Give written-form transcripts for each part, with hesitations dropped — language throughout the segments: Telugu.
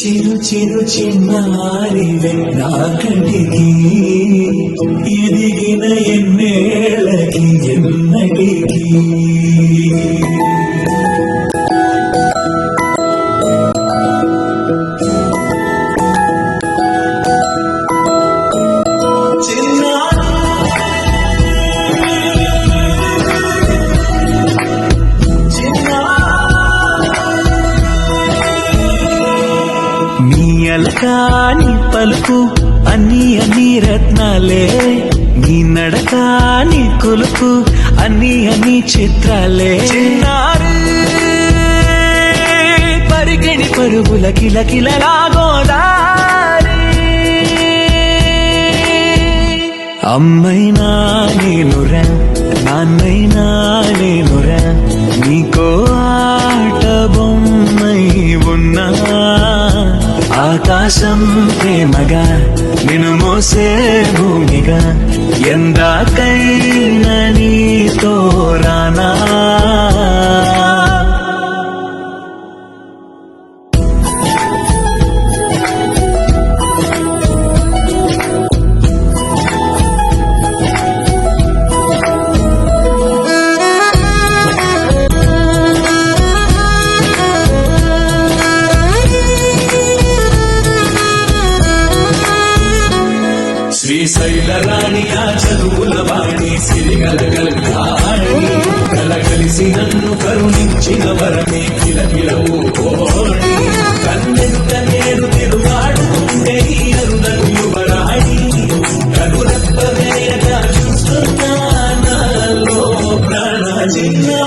చిరు చిరు చిన్నారివే నా కంటికి ఎదిగిన ఎన్నేళ్ళకి ఎన్నటికి నీ పలుకు అన్ని రత్నాలే, నీ నడక నీ కొలుకు అన్ని చిత్రాలే. చిన్నారు పరిగణి పరుగుల కిలకిలలా గోదారి, అమ్మైనా నేనురా నాన్నైనా నేనురా, నీకో ఆట బొమ్మై ఉన్నా. ఆకాశం ప్రేమగా నిన్ను మోసే భూమిగా, ఎందాకైనా నీతో రానా. శ్రీశైల రాణి ఆ చదువుల వాణి, సిరిగలగలగాణి కలగలిసి నన్ను కరుణించిన వరమే కిలకిలవు కోణి. కన్నెంత నేను తిరుగాడుతుంటే ఈ అరుణను యువరాణి, కనురెప్పవేయగా చూస్తున్నా నాలో ప్రాణ. చిన్నా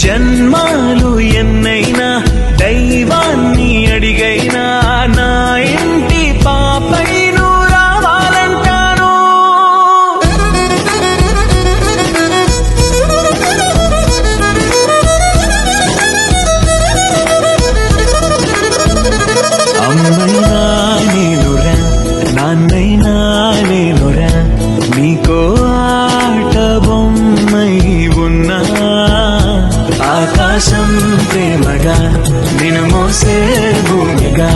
జన్మాలు ఎన్నైనా దైవాన్ని అడిగైనా, నా ఇంటి పాపై నువ్వు రావాలంటాను. అమ్మైనా నేనురా నాన్నైనా నేనురా, నీకో ఆట బొమ్మై ఉన్నా. ఆకాశం ప్రేమగా నిన్ను మోసే భూమిగా,